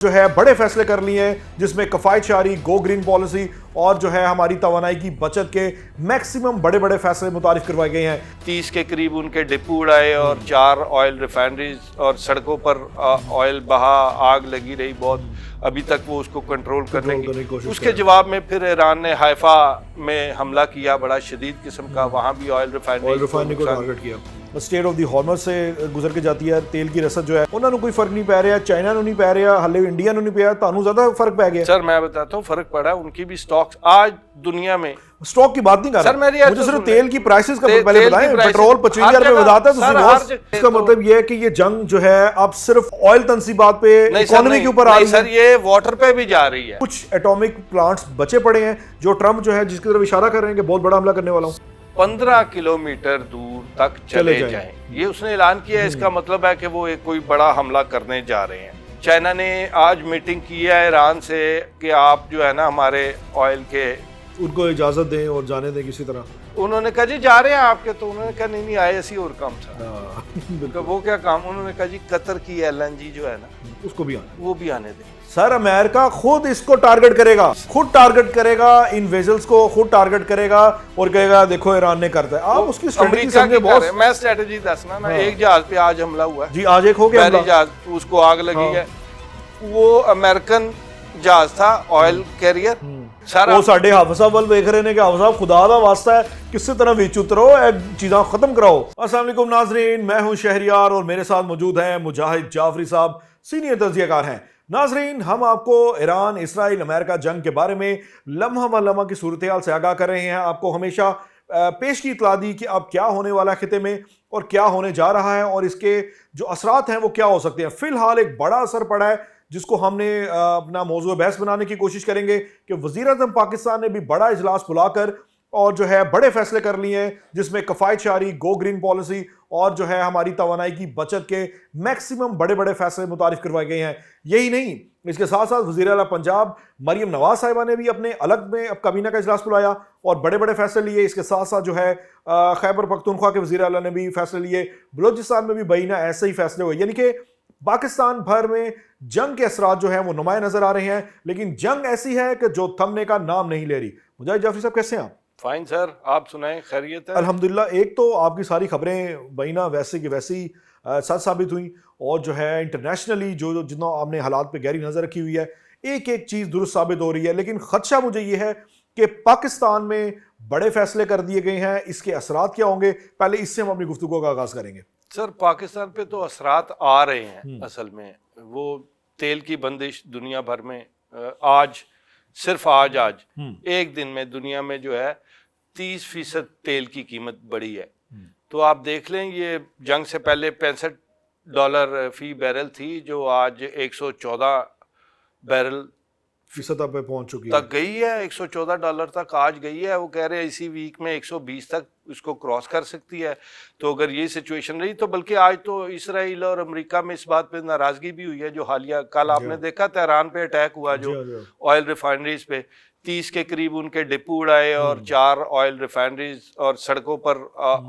जो है बड़े फैसले कर लिए हैं जिसमें कफायतशारी, गो ग्रीन पॉलिसी और जो है हमारी तवानाई की बचत के मैक्सिमम बड़े बड़े फैसले मुतारिफ करवाए गए हैं। 30 के करीब उनके डिपो उड़ाए और 4 ऑयल रिफाइनरीज और सड़कों पर ऑयल बहा, आग लगी रही बहुत। अभी तक वो उसको कंट्रोल करने की उसके जवाब में फिर ईरान ने हाइफा में हमला किया, बड़ा शदीद किस्म का। वहाँ भी ऑयल रिफाइनरी को टारगेट किया। स्टेट ऑफ द हॉर्मज से गुजर के जाती है तेल की रसद जो है, उन्होंने कोई फर्क नहीं पै रहा, चाइना ने नहीं पै रहा, हले इंडिया ने नहीं पाया, तानू ज्यादा फर्क पै गया। सर मैं बताता हूँ फर्क पड़ा। उनकी भी स्टॉक्स आज दुनिया में, स्टॉक की बात नहीं कर रहा सर, मुझे सिर्फ तेल की प्राइसेस का पहले बताएं। पेट्रोल 25 रुपए में बताता है, इसका मतलब ये है कि ये जंग जो है अब सिर्फ ऑयल तंसीबात पे, इकोनॉमी के ऊपर आ रही है। सर ये वाटर पे भी जा रही है। कुछ एटॉमिक प्लांट्स बचे पड़े हैं जो ट्रंप जो है जिसकी तरफ इशारा कर रहे हैं कि बहुत बड़ा हमला करने वाला हूँ। 15 किलोमीटर दूर तक चले जाएं, ये उसने ऐलान किया है। इसका मतलब है कि वो एक कोई बड़ा हमला करने जा रहे हैं। चाइना ने आज मीटिंग की है ईरान से कि आप जो है ना हमारे ऑयल के, उनको इजाजत दें और जाने दें किसी तरह। उन्होंने कहा जी जा रहे हैं आपके, तो उन्होंने कहा नहीं आए ऐसी और काम था। तो वो क्या काम, उन्होंने कहा जी कतर की LNG जो है ना उसको भी वो भी आने दें। सर अमेरिका खुद इसको टारगेट करेगा, खुद टारगेट करेगा, इन वेजल्स को खुद टारगेट करेगा और कहेगा देखो ईरान ने करता है। आप उसकी स्ट्रेटजी समझे बॉस? मैं स्ट्रेटजी दसना ना। एक जहाज पे आज हमला हुआ है जी, आज एक हो गया जहाज, उसको आग लगी है। वो अमेरिकन जहाज था, ऑयल कैरियर। वो साडे हाफिज साहब वाल देख रहे हैं कि हाफिज साहब खुदा दा वास्ता है किसी तरह विच उतरो, चीज़ां खत्म कराओ। अस्सलाम वालेकुम नाजरीन, मैं हूं शहरियार और मेरे साथ मौजूद हैं मुजाहिद जाफरी साहब, सीनियर तज्जियाकार हैं। नाजरीन, हम आपको ईरान, इसराइल, अमेरिका जंग के बारे में लम्हा व लम्हा की सूरत हाल से आगाह कर रहे हैं। आपको हमेशा पेश की इतला दी कि अब क्या होने वाला है खिते में और क्या होने जा रहा है और इसके जो असरात हैं वो क्या हो सकते हैं। फिलहाल एक बड़ा असर पड़ा है जिसको हमने अपना मौजूद बहस बनाने की कोशिश करेंगे कि वज़ीर-ए-आज़म पाकिस्तान ने भी बड़ा इजलास बुलाकर और जो है बड़े फैसले कर लिए हैं जिसमें कफायतशारी, गो ग्रीन पॉलिसी और जो है हमारी तवानाई की बचत के मैक्सिमम बड़े बड़े फैसले मुतारिफ करवाए गए हैं। यही नहीं, इसके साथ साथ वज़ीर आला पंजाब मरियम नवाज साहिबा ने भी अपने अलग में अब काबीना का इजलास बुलाया और बड़े बड़े फैसले लिए। इसके साथ साथ जो है खैबर पख्तूनख्वा के वज़ीर आला ने भी फैसले लिए, बलोचिस्तान में भी बहीना ऐसे ही फैसले हुए। यानी कि पाकिस्तान भर में जंग के असरात जो हैं वो नुमाया नजर आ रहे हैं, लेकिन जंग ऐसी है कि जो थमने का नाम नहीं ले रही। मुजाहिद जाफरी साहब कैसे हैं आप? फाइन सर, आप सुनाएं, खैरियत है? अल्हम्दुलिल्लाह। एक तो आपकी सारी खबरें बहीना वैसे की वैसी सच साबित हुई और जो है इंटरनेशनली जो जितना आपने हालात पे गहरी नज़र रखी हुई है, एक एक चीज़ दुरुस्त साबित हो रही है। लेकिन खदशा मुझे ये है कि पाकिस्तान में बड़े फैसले कर दिए गए हैं, इसके असरात क्या होंगे, पहले इससे हम अपनी गुफ्तगू का आगाज़ करेंगे। सर पाकिस्तान पे तो असरात आ रहे हैं। असल में वो तेल की बंदिश दुनिया भर में आज सिर्फ आज एक दिन में दुनिया में जो है 30% तेल की कीमत बढ़ी है। तो आप देख लें, ये जंग से पहले $65 फी बैरल थी, जो आज 114 बैरल फीसद पे पहुंच चुकी तक गई है। $114 तक आज गई है। वो कह रहे हैं इसी वीक में 120 तक इसको क्रॉस कर सकती है। तो अगर ये सिचुएशन रही तो बल्कि आज तो इसराइल और अमेरिका में इस बात पे नाराजगी भी हुई है। जो हालिया कल आपने देखा तेहरान पे अटैक हुआ, जो ऑयल रिफाइनरीज पे 30 के करीब उनके डिपो उड़ाए और 4 ऑयल रिफाइनरीज और सड़कों पर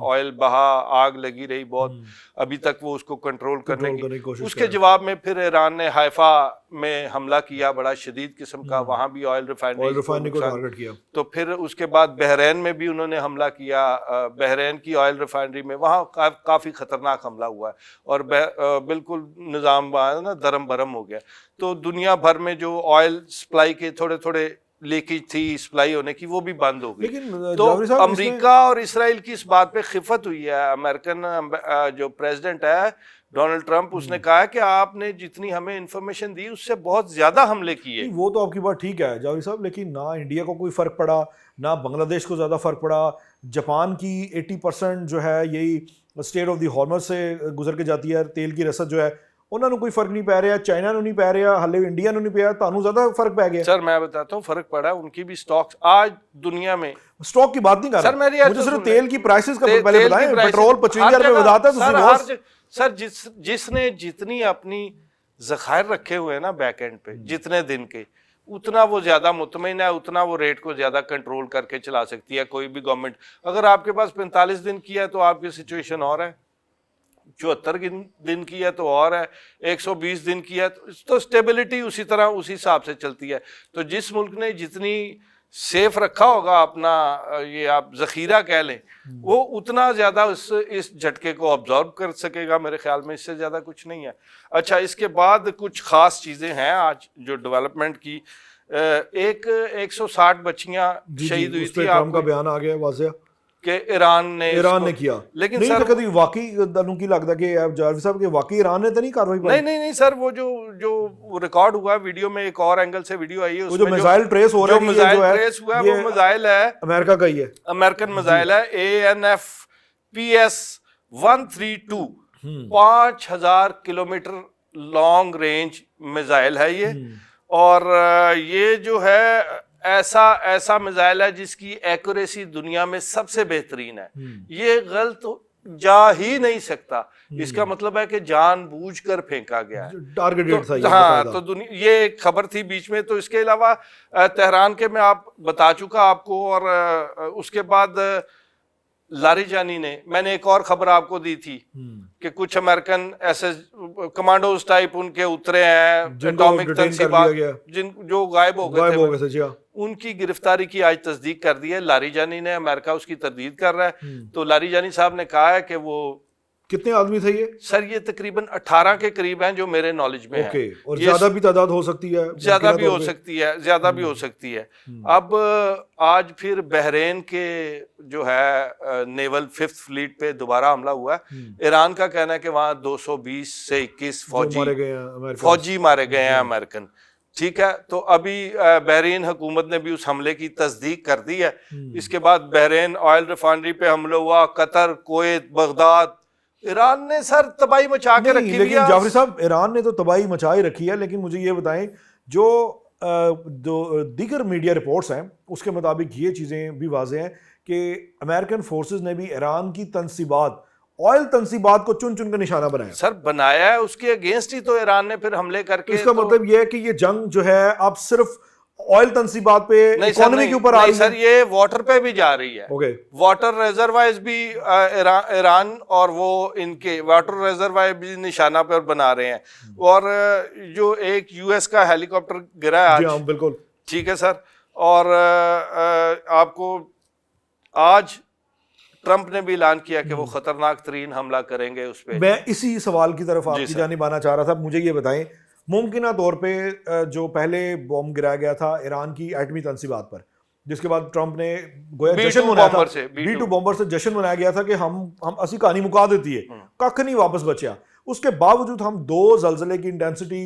ऑयल बहा, आग लगी रही बहुत। अभी तक वो उसको कंट्रोल करने की उसके जवाब में फिर ईरान ने हाइफा में हमला किया, बड़ा शदीद किस्म का। वहाँ भी ऑयल रिफाइनरी को टारगेट किया। तो फिर उसके बाद बहरीन में भी उन्होंने हमला किया, बहरीन की ऑयल रिफाइनरी में। वहाँ काफ़ी ख़तरनाक हमला हुआ है और बिल्कुल निज़ाम ना दरम बरम हो गया। तो दुनिया भर में जो ऑयल सप्लाई के थोड़े थोड़े लीकेज थी सप्लाई होने की, वो भी बंद हो गई। तो अमेरिका और इसराइल की इस बात पे खिफत हुई है। अमेरिकन जो प्रेसिडेंट है डोनाल्ड ट्रंप, उसने कहा है कि आपने जितनी हमें इंफॉर्मेशन दी उससे बहुत ज्यादा हमले किए। वो तो आपकी बात ठीक है जावेद साहब, लेकिन ना इंडिया को कोई फर्क पड़ा, ना बांग्लादेश को ज्यादा फर्क पड़ा। जापान की 80% जो है यही स्टेट ऑफ द हॉर्मज से गुजर के जाती है तेल की रसद जो है, उन्होंने कोई फर्क नहीं पै रहा, चाइना ने नहीं पै रहा, हले इंडिया ने नहीं पाया, तानू ज्यादा फर्क पै गया। सर मैं बताता हूँ फर्क पड़ा। उनकी भी स्टॉक्स आज दुनिया में, स्टॉक की बात नहीं कर रहा सर, मुझे सिर्फ तेल की प्राइसेस का पहले बताएं। पेट्रोल 25 रुपए बताता है सर, जिसने जितनी अपनी जखायर रखे हुए हैं ना बैक एंड पे, जितने दिन के, उतना वो ज्यादा मुतमईन है, उतना वो रेट को ज्यादा कंट्रोल करके चला सकती है कोई भी गवर्नमेंट। अगर आपके पास 45 दिन की है तो आपकी सिचुएशन और है। 74 दिन की है तो और है, 120 दिन की है तो स्टेबिलिटी उसी तरह उसी हिसाब से चलती है। तो जिस मुल्क ने जितनी सेफ रखा होगा अपना ये आप जखीरा कह लें, वो उतना ज्यादा इस झटके को ऑब्जॉर्व कर सकेगा मेरे ख्याल में, इससे ज्यादा कुछ नहीं है। अच्छा, इसके बाद कुछ खास चीजें हैं आज जो डेवलपमेंट की। एक 160 बच्चियां शहीद हुई थी। ट्रम्प का बयान आ गया वाज़ेह कि ईरान ने किया, लेकिन नहीं सर कभी वाकई तनु की लगता कि जारवी साहब के वाकई ईरान ने तो नहीं कार्रवाई नहीं सर, वो जो रिकॉर्ड हुआ वीडियो में, एक और एंगल से वीडियो आई है उसमें, जो मिसाइल ट्रेस हो रहा है, मिसाइल ट्रेस हुआ है वो मिसाइल है अमेरिका का ही है, अमेरिकन मिसाइल है ANFPS 132, 5000 kilometre long range missile है ये। और ये जो है ऐसा मिसाइल है जिसकी एक्यूरेसी दुनिया में सबसे बेहतरीन है। ये गलत जा ही नहीं सकता। इसका मतलब है कि जानबूझकर फेंका गया है, टारगेटेड था। हाँ, तो ये एक खबर थी बीच में। तो इसके अलावा तेहरान के मैं बता चुका आपको, और उसके बाद लारीजानी ने, मैंने एक और खबर आपको दी थी कि कुछ अमेरिकन ऐसे कमांडोज टाइप उनके उतरे हैं, एटॉमिक तंसीबात जो गायब हो गए थे, उनकी गिरफ्तारी की आज तस्दीक कर दी है लारीजानी ने। अमेरिका उसकी तरदीद कर रहा है। तो लारीजानी साहब ने कहा है कि वो कितने आदमी थे ये? सर ये तकरीबन 18 के करीब हैं जो मेरे नॉलेज में है। और ज्यादा भी तादाद हो सकती है, ज्यादा भी हो सकती है, अब आज फिर बहरेन के जो है नेवल 5th फ्लीट पे दोबारा हमला हुआ है। ईरान का कहना है कि वहां 220 से 21 फौजी मारे गए हैं अमेरिकन। ठीक है, तो अभी बहरीन हुकूमत ने भी उस हमले की तस्दीक कर दी है। इसके बाद बहरेन ऑयल रिफाइनरी पे हमला हुआ, कतर, कुवैत, बगदाद, ईरान ने सर तबाही मचा के रखी है। लेकिन जाफरी साहब, ईरान ने तो तबाही मचाई रखी है, लेकिन मुझे ये बताएं जो दीगर मीडिया रिपोर्ट्स हैं उसके मुताबिक ये चीज़ें भी वाज़ेह हैं कि अमेरिकन फोर्सेस ने भी ईरान की तंसीबात, ऑयल तंसीबात को चुन चुन कर निशाना बनाया। सर बनाया है, उसके अगेंस्ट ही तो ईरान ने फिर हमले करके। इसका मतलब ये है कि ये जंग जो है अब सिर्फ ऑयल तंसीबात पे, इकोनॉमी के ऊपर आ रही है। सर ये वाटर पे भी जा रही है। वाटर रिजर्वायर्स भी ईरान और वो इनके वाटर रिजर्वायर भी निशाना पर बना रहे हैं। और जो एक यूएस का हेलीकॉप्टर गिरा है आज, बिल्कुल ठीक है सर। और आपको आज ट्रंप ने भी ऐलान किया कि वो खतरनाक तरीन हमला करेंगे उस पर। मैं इसी सवाल की तरफ आपकी जानिब आना चाह रहा था। मुझे ये बताएं, मुमकिन तौर पे जो पहले बॉम्ब गिराया गया था ईरान की एटमी तंसीबात पर, जिसके बाद ट्रंप ने गोया जश्न मनाया था, B2 बॉम्बर से जश्न मनाया गया था कि हम असी कहानी मुका देती है, कख नहीं वापस बचा। उसके बावजूद हम 2 ज़लज़ले की इंटेंसिटी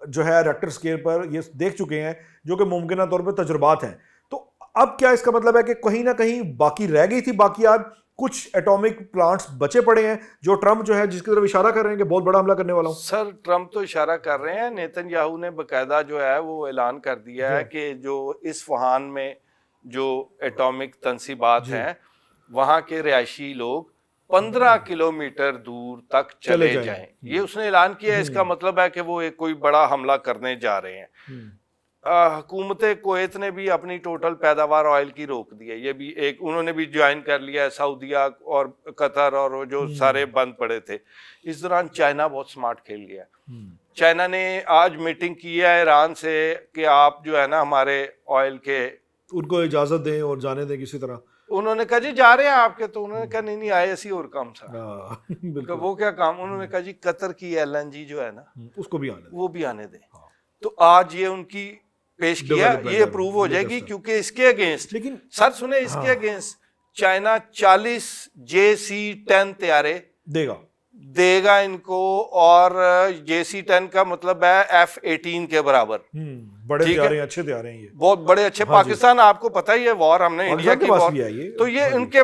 जो है रेक्टर स्केल पर ये देख चुके हैं, जो कि मुमकिन तौर पर तजुर्बात हैं। तो अब क्या इसका मतलब है कि कहीं ना कहीं बाकी रह गई थी बाकियात, कुछ एटॉमिक प्लांट्स बचे पड़े हैं जो ट्रंप जो है जिसकी तरफ इशारा कर रहे हैं कि बहुत बड़ा हमला करने वाला हूं? सर ट्रंप तो इशारा कर रहे हैं, नेतन्याहू ने बकायदा जो है वो ऐलान कर दिया है कि जो इस्फहान में जो एटॉमिक तंसीबात हैं वहां के रिहायशी लोग 15 किलोमीटर दूर तक चले जाएं। ये उसने ऐलान किया है। इसका मतलब है कि वो एक कोई बड़ा हमला करने जा रहे हैं। हुकूमत कुवैत ने भी अपनी टोटल पैदावार ऑयल की रोक दी है। ये भी एक उन्होंने भी ज्वाइन कर लिया है, सऊदीया और कतर और जो सारे बंद पड़े थे। इस दौरान चाइना बहुत स्मार्ट खेल गया। चाइना ने आज मीटिंग की है ईरान से कि आप जो है ना हमारे ऑयल के, उनको इजाजत दें और जाने दें किसी तरह। उन्होंने कहा जी जा रहे हैं आपके, तो उन्होंने कहा नहीं आए ऐसी और काम सा। वो क्या काम? उन्होंने कहा जी कतर की LNG जो है ना उसको भी आने, वो भी आने दें। तो आज ये उनकी पेश किया, ये अप्रूव हो जाएगी क्योंकि इसके अगेंस्ट, लेकिन सर सुने, इसके अगेंस्ट चाइना 40 JC-10 तैयारे देगा इनको, और JC-10 का मतलब है F-18 के बराबर। बड़े तैयारे, अच्छे तैयारे हैं ये, बहुत बड़े अच्छे। पाकिस्तान आपको पता ही है वॉर, हमने इंडिया की वॉर, तो ये उनके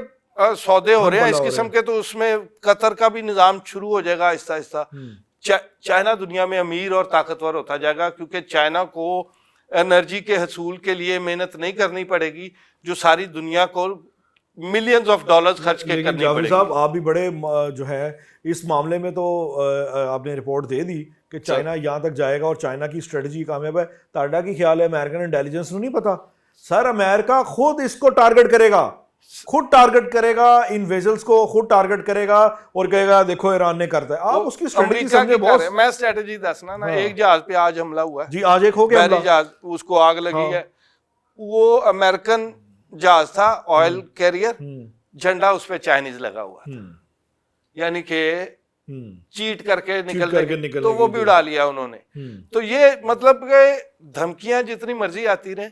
सौदे हो रहे हैं इस किस्म के। तो उसमें कतर का भी निजाम शुरू हो जाएगा आहिस्ता आहिस्ता। चाइना दुनिया में अमीर और ताकतवर होता जाएगा क्योंकि चाइना को एनर्जी के हसूल के लिए मेहनत नहीं करनी पड़ेगी जो सारी दुनिया को मिलियंस ऑफ डॉलर्स खर्च के करनी पड़ेगी। साहब आप भी बड़े जो है इस मामले में तो आपने रिपोर्ट दे दी कि चाइना यहाँ तक जाएगा और चाइना की स्ट्रेटजी कामयाब है। ताड़ा की ख्याल है अमेरिकन इंटेलिजेंस नहीं पता? सर अमेरिका खुद इसको टारगेट करेगा खुद टारगेट करेगा इन वेजल्स को, खुद टारगेट करेगा और कहेगा देखो ईरान ने करता है। आप उसकी स्ट्रेटजी अमेरिका समझे की बॉस। मैं स्ट्रेटजी दसना ना, एक जहाज पे आज हमला हुआ है जी, आज एक हो गया बहरी हमला। जहाज, उसको आग लगी है। वो अमेरिकन जहाज था, ऑयल कैरियर, झंडा उस पे चाइनीज लगा हुआ था, यानी कि चीट करके निकल तो वो भी उड़ा लिया उन्होंने। तो ये मतलब कि धमकियां जितनी मर्जी आती रहे,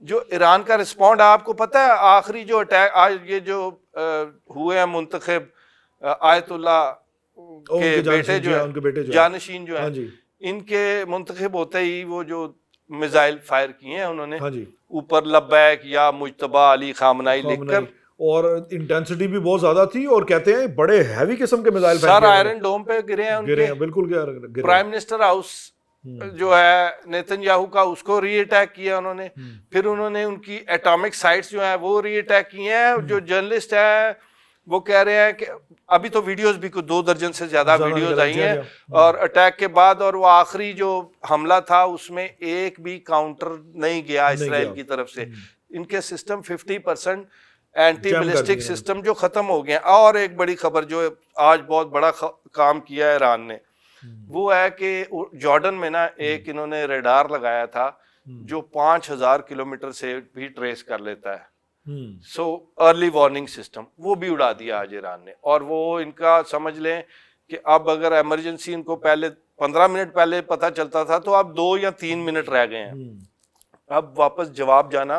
जो ईरान का रिस्पॉन्ड, आपको पता है आखिरी जो अटैक आज ये जो हुए हैं मुंतखब आयतुल्ला के बेटे जो है, जानशीन जो है, इनके मुंतखब होते ही वो जो मिसाइल फायर किए हैं उन्होंने ऊपर लब्बैक या मुज्तबा अली खामनाई लिखकर, और इंटेंसिटी भी बहुत ज्यादा थी और कहते हैं बड़े हैवी किस्म के मिसाइल सर आयरन डोम पे गिरे हैं उनके, बिल्कुल गिरे। प्राइम मिनिस्टर हाउस जो है नेतन्याहू का, उसको री अटैक किया उन्होंने। फिर उन्होंने उनकी एटॉमिक साइट्स जो है वो री अटैक किए हैं। जो जर्नलिस्ट है वो कह रहे हैं कि अभी तो वीडियोस भी कुछ 2 दर्जन से ज्यादा वीडियोस आई हैं और अटैक के बाद, और वो आखिरी जो हमला था उसमें एक भी काउंटर नहीं गया इसराइल की तरफ से। इनके सिस्टम 50% एंटी बैलिस्टिक सिस्टम जो खत्म हो गए। और एक बड़ी खबर जो आज बहुत बड़ा काम किया है ईरान ने, वो है कि जॉर्डन में ना एक इन्होंने रेडार लगाया था जो 5000 किलोमीटर से भी ट्रेस कर लेता है। सो अर्ली वार्निंग सिस्टम वो भी उड़ा दिया आज ईरान ने। और वो इनका समझ लें कि अब अगर इमरजेंसी इनको पहले 15 मिनट पहले पता चलता था तो अब 2 या 3 मिनट रह गए हैं। अब वापस जवाब जाना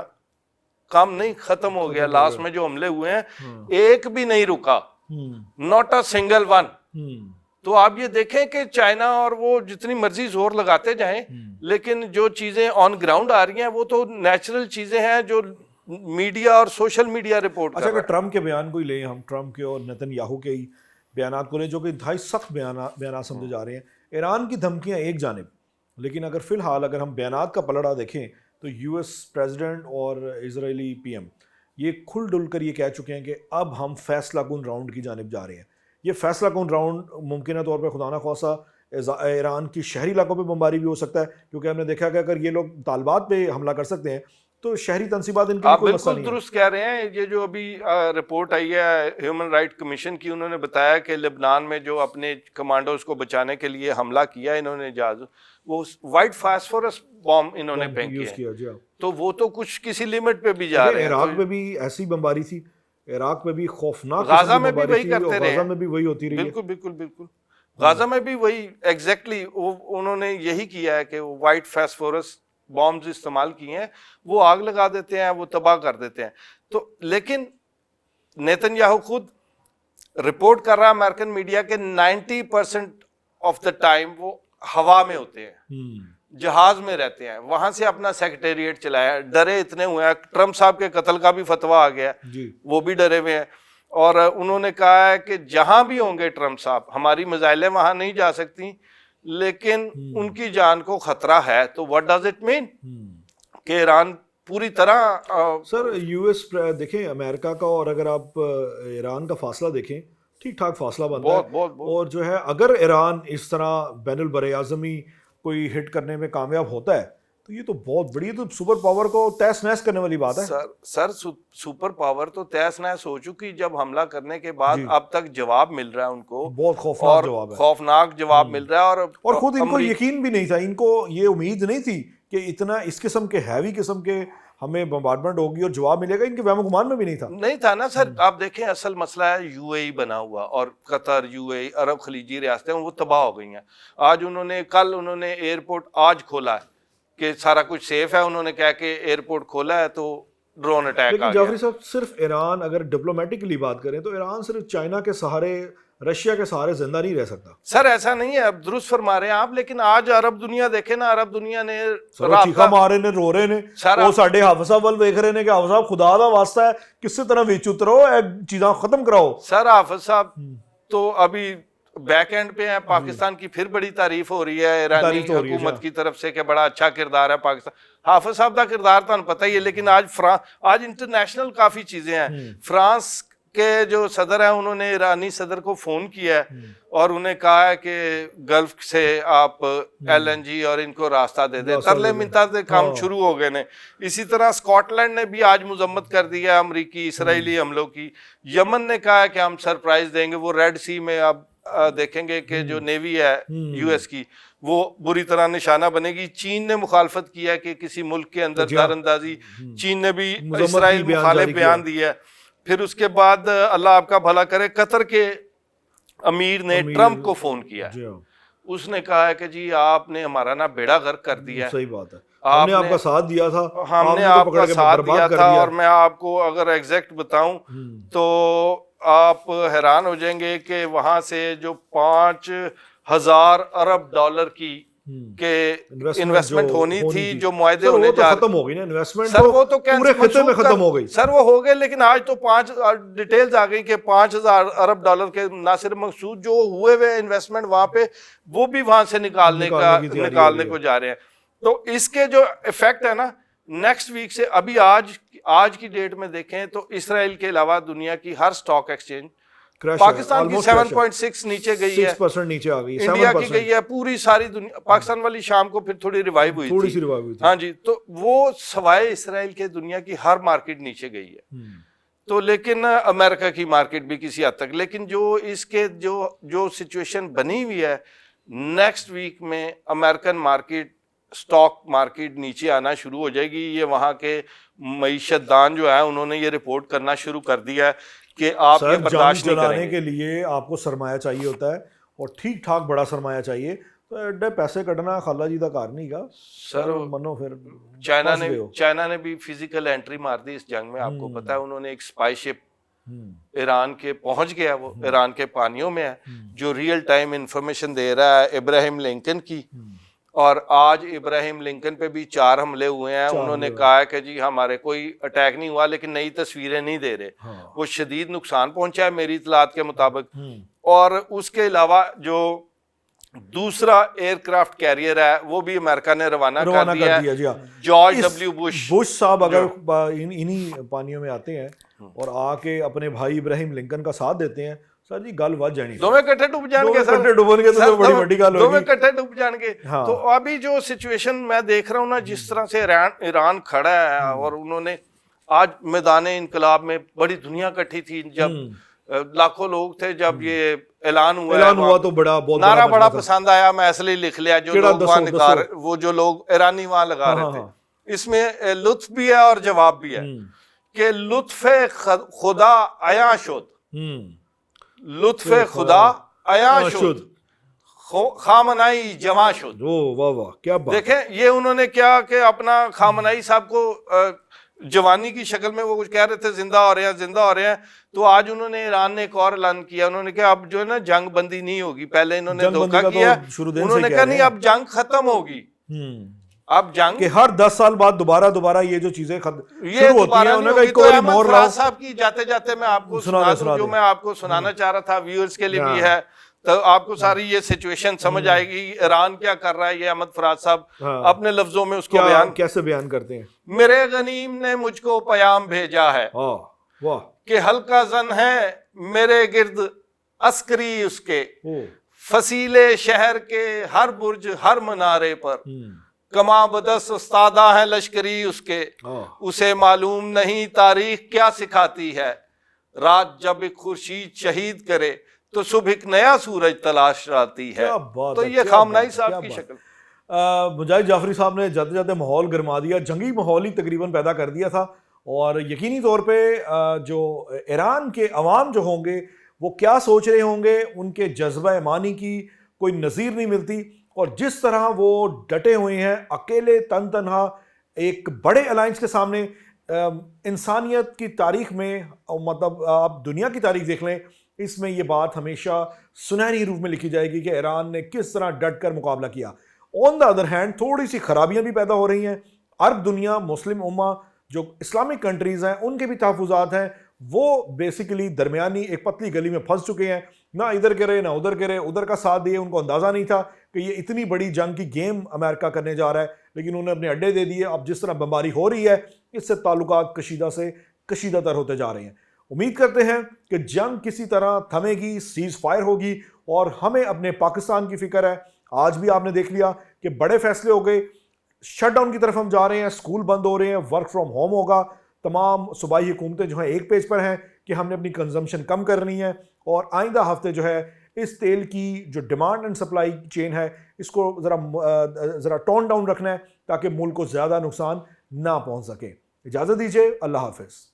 काम नहीं, खत्म हो गया। लास्ट में जो हमले हुए हैं एक भी नहीं रुका, नॉट अ सिंगल वन। तो आप ये देखें कि चाइना और वो जितनी मर्जी जोर लगाते जाएं, लेकिन जो चीजें ऑन ग्राउंड आ रही हैं वो तो नेचुरल चीजें हैं जो मीडिया और सोशल मीडिया रिपोर्ट। अच्छा, अगर ट्रम्प के बयान को ही लें हम, ट्रम्प के और नेतन्याहू के ही बयान को लें जो कि इंतहाई सख्त बयान समझे जा रहे हैं। ईरान की धमकियां एक जानिब, लेकिन अगर फिलहाल अगर हम बयान का पलड़ा देखें तो यूएस प्रेसिडेंट और इजरायली पीएम ये खुल डुल कर ये कह चुके हैं कि अब हम फैसला कुन राउंड की जानिब जा रहे हैं। ये फैसला कुन राउंड मुमकिन तौर पर खुदा न ख्वास्ता ईरान की शहरी इलाकों पे बमबारी भी हो सकता है, क्योंकि हमने देखा कि अगर ये लोग तालिबात पे हमला कर सकते हैं तो शहरी तंसीबात इनके लिए कोई मसला नहीं है। दुरुस्त कह रहे हैं। ये जो अभी रिपोर्ट आई है ह्यूमन राइट कमीशन की, उन्होंने बताया कि लेबनान में जो अपने कमांडोज को बचाने के लिए हमला किया इन्होंने जहाज, वो वाइट फास्फोरस बॉम्ब इन्होंने फेंक किया। तो वो तो कुछ किसी लिमिट पे भी जा रहे हैं। इराक में भी ऐसी बमबारी थी, इराक में भी खौफनाक, गाजा में भी वही करते रहे, गाजा में भी वही होती रही। बिल्कुल बिल्कुल बिल्कुल, गाजा में भी वही एग्जैक्टली उन्होंने यही किया है कि वाइट फास्फोरस बॉम्ब्स इस्तेमाल किए हैं, वो आग लगा देते हैं, वो तबाह कर देते हैं। तो लेकिन नेतन्याहू खुद रिपोर्ट कर रहा है अमेरिकन मीडिया के 90% ऑफ द टाइम वो हवा में होते हैं, जहाज में रहते हैं, वहां से अपना सेक्रेटेरिएट चलाया। डरे इतने हुए हैं, ट्रम्प साहब के कत्ल का भी फतवा आ गया, वो भी डरे हुए हैं। और उन्होंने कहा है कि जहां भी होंगे ट्रम्प साहब, हमारी मिसाइलें वहां नहीं जा सकती, लेकिन उनकी जान को खतरा है। तो व्हाट डज इट मीन कि ईरान पूरी तरह सर यूएस देखें अमेरिका का, और अगर आप ईरान का फासला देखें, ठीक ठाक फासला बनता है। और जो है अगर ईरान इस तरह बैनुल बरे-ए-आज़मी कोई हिट करने में कामयाब होता है तो ये तो बहुत बड़ी, तो सुपर पावर को तहस नहस करने वाली बात है। सर सुपर पावर तो तहस नहस हो चुकी जब हमला करने के बाद। अब तक जवाब मिल रहा है उनको, बहुत खौफनाक जवाब है, खौफनाक जवाब मिल रहा है। और खुद इनको यकीन भी नहीं था, इनको ये उम्मीद नहीं थी कि इतना इस किस्म के हैवी किस्म के हमें बम्बार्डमेंट होगी और जवाब मिलेगा, इनके वहम गुमान में भी नहीं था ना सर। आप देखें असल मसला है यूएई बना हुआ, और कतर, यूएई, अरब खलीजी रियासतें वो तबाह हो गई हैं। कल उन्होंने एयरपोर्ट आज खोला है कि सारा कुछ सेफ है, उन्होंने कहा कि एयरपोर्ट खोला है तो ड्रोन अटैक आ गया। जाफरी साहब, सिर्फ ईरान अगर डिप्लोमेटिकली बात करें तो ईरान सिर्फ चाइना के सहारे, रशिया के सहारे जिंदा नहीं रह सकता। सर ऐसा नहीं है, अब दुरुस्त फरमा रहे हैं आप, लेकिन आज अरब दुनिया देखे ना, अरब दुनिया ने चीखा मारे ने, रो रहे ने, वो साडे हाफिज साहब वल देख रहे ने कि हाफिज साहब खुदा दा वास्ता है किसी तरह विच उतरो, चीज़ां खत्म कराओ। सर हाफिज साहब तो अभी बैक एंड पे है, पाकिस्तान की फिर बड़ी तारीफ हो रही है ईरानी हुकूमत की तरफ से कि बड़ा अच्छा किरदार है पाकिस्तान। हाफिज साहब का किरदार तो पता ही है, लेकिन आज इंटरनेशनल काफी चीजें हैं। फ्रांस के जो सदर हैं उन्होंने ईरानी सदर को फ़ोन किया है और उन्हें कहा है कि गल्फ से आप LNG और इनको रास्ता दे दें। तरले मिन्नत काम शुरू हो गए ने। इसी तरह स्कॉटलैंड ने भी आज मजम्मत कर दी है अमरीकी इसराइली हमलों की। यमन ने कहा है कि हम सरप्राइज देंगे। वो रेड सी में अब देखेंगे कि जो नेवी है US की वो बुरी तरह निशाना बनेगी। चीन ने मुखालफत किया है कि किसी मुल्क के अंदर दरअंदाजी, चीन ने भी इसराइल मुखालिफ बयान दिया है। फिर उसके बाद अल्लाह आपका भला करे, कतर के अमीर ने ट्रंप को फोन किया, उसने कहा है कि जी आपने हमारा ना बेड़ा गर्क कर दिया है। सही बात है, हमने आपका साथ दिया था, हमने आपका साथ दिया था और मैं आपको अगर एग्जैक्ट बताऊं तो आप हैरान हो जाएंगे कि वहां से जो 5,000 अरब डॉलर की के इन्वेस्टमेंट होनी थी, जो मुआहदे होने जा रहे, खत्म हो गई ना इन्वेस्टमेंट। सर वो तो पूरे खत्ते में खत्म हो गई सर, वो हो गए, लेकिन आज तो 5 डिटेल्स आ गई कि 5,000 अरब डॉलर के ना सिर्फ मकसूद जो हुए हुए इन्वेस्टमेंट वहां पे वो भी वहां से निकालने को जा रहे हैं। तो इसके जो इफेक्ट है ना नेक्स्ट वीक से, अभी आज की डेट में देखें तो इसराइल के अलावा दुनिया की हर स्टॉक एक्सचेंज, पाकिस्तान की 7.6 नीचे गई है, 6% नीचे आ गई, इंडिया की गई है, पूरी सारी दुनिया। पाकिस्तान वाली शाम को फिर थोड़ी रिवाइव हुई थी। हाँ जी, तो वो सवाए इसराइल के दुनिया की हर मार्केट नीचे गई है। तो लेकिन अमेरिका की मार्केट भी किसी हद तक, लेकिन जो इसके जो सिचुएशन बनी हुई है नेक्स्ट वीक में अमेरिकन मार्केट, स्टॉक मार्केट नीचे आना शुरू हो जाएगी। ये वहाँ के मईशतदान जो है उन्होंने ये रिपोर्ट करना शुरू कर दिया है कि आप ये बर्दाश्त नहीं करेंगे। के लिए आपको सरमाया चाहिए होता है और ठीक ठाक बड़ा सरमाया चाहिए, तो एडे पैसे कटना खाला जी का कार नहीं का सर। मनो फिर चाइना ने भी फिजिकल एंट्री मार दी इस जंग में, आपको पता है। उन्होंने एक स्पाई शिप ईरान के पहुंच गया, वो ईरान के पानियों में है, जो रियल टाइम इंफॉर्मेशन दे रहा है इब्राहिम लिंकन की। और आज इब्राहिम लिंकन पे भी 4 हमले हुए हैं। उन्होंने कहा है कि जी हमारे कोई अटैक नहीं हुआ, लेकिन नई तस्वीरें नहीं दे रहे। वो शदीद नुकसान पहुंचा है मेरी इतलात के मुताबिक। और उसके अलावा जो दूसरा एयरक्राफ्ट कैरियर है वो भी अमेरिका ने रवाना कर दिया है। George W. बुश साहब अगर इन्हीं पानियों में आते हैं और आके अपने भाई इब्राहिम लिंकन का साथ देते हैं, सर जी गल वध जानी, दोवें इकट्ठे डूब जाएंगे सर, डूबेंगे तो बड़ी बड़ी गल होगी, दोवें इकट्ठे डूब जाएंगे। तो अभी जो सिचुएशन मैं देख रहा हूँ ना, जिस तरह से ईरान खड़ा है, और उन्होंने आज मैदान इनकलाब में बड़ी दुनिया इकट्ठी थी, जब लाखों लोग थे, जब ये ऐलान हुआ तो बहुत नारा बड़ा पसंद आया। मैं इसलिए लिख लिया, जो लोग वहां वो जो लोग ईरानी वहां लगा रहे थे, इसमें लुत्फ भी है और जवाब भी है कि लुत्फ़े खुदा आया शुद, लुत्फ़े खुदा आया शुद, खामनाई जमा शुद। वाह वाह, क्या बात। देखें ये उन्होंने क्या कि अपना खामनाई साहब को जवानी की शक्ल में वो कुछ कह रहे थे, जिंदा हो रहे हैं। तो आज उन्होंने ईरान ने एक और ऐलान किया, उन्होंने कहा अब जो है ना जंग बंदी नहीं होगी। पहले इन्होंने धोखा किया, उन्होंने कहा नहीं अब जंग खत्म होगी। अब जंग कि हर 10 साल बाद दोबारा ये जो चीजें शुरू होती हैं, उन्होंने कहा एक और मोर लाओ। साहब की जाते मैं आपको सुना दूं, जो मैं आपको सुनाना चाह रहा था, व्यूअर्स के लिए भी है, तो आपको सारी ये सिचुएशन समझ आएगी। ईरान क्या कर रहा है, ये अहमद फराज साहब अपने लफ्जों में उसको कैसे बयान करते हैं। मेरे गनीम ने मुझको पयाम भेजा है कि हल्का जन है मेरे गिर्द अस्करी उसके, फसीले शहर के हर बुर्ज हर मनारे पर, कमा बदस उस्तादा है लश्करी उसके, उसे मालूम नहीं तारीख क्या सिखाती है, रात जब एक खुर्शीद शहीद करे तो सुबह एक नया सूरज तलाश आती है। तो ये खामनाई साहब की शक्ल। मुजाहिद जाफरी साहब ने जाते जाते माहौल गर्मा दिया, जंगी माहौल ही तकरीबन पैदा कर दिया था। और यकीनी तौर पे जो ईरान के अवाम जो होंगे वो क्या सोच रहे होंगे, उनके जज्बा ईमानी की कोई नज़ीर नहीं मिलती। और जिस तरह वो डटे हुए हैं अकेले तन तनहा एक बड़े अलायंस के सामने, इंसानियत की तारीख में, मतलब आप दुनिया की तारीख देख लें, इसमें ये बात हमेशा सुनहरी रूप में लिखी जाएगी कि ईरान ने किस तरह डट कर मुकाबला किया। ऑन द अदर हैंड थोड़ी सी खराबियां भी पैदा हो रही हैं। अरब दुनिया, मुस्लिम उम्मा, जो इस्लामिक कंट्रीज़ हैं, उनके भी तहफ़्फ़ुज़ात हैं, वो बेसिकली दरमियानी एक पतली गली में फंस चुके हैं। ना इधर के रहे ना उधर के रहे, उधर का साथ दिए। उनको अंदाज़ा नहीं था कि ये इतनी बड़ी जंग की गेम अमेरिका करने जा रहा है, लेकिन उन्होंने अपने अड्डे दे दिए। अब जिस तरह बमबारी हो रही है, इससे ताल्लुकात कशीदा से कशीदातर होते जा रहे हैं। उम्मीद करते हैं कि जंग किसी तरह थमेगी, सीज फायर होगी और हमें अपने पाकिस्तान की फिक्र है। आज भी आपने देख लिया कि बड़े फैसले हो गए, शटडाउन की तरफ हम जा रहे हैं, स्कूल बंद हो रहे हैं, वर्क फ्रॉम होम होगा। तमाम सूबाई हुकूमतें जो हैं एक पेज पर हैं कि हमने अपनी कंजम्पशन कम करनी है और आइंदा हफ्ते जो है इस तेल की जो डिमांड एंड सप्लाई चेन है इसको ज़रा टोन डाउन रखना है ताकि मुल्क को ज़्यादा नुकसान ना पहुंच सके। इजाज़त दीजिए, अल्लाह हाफिज़।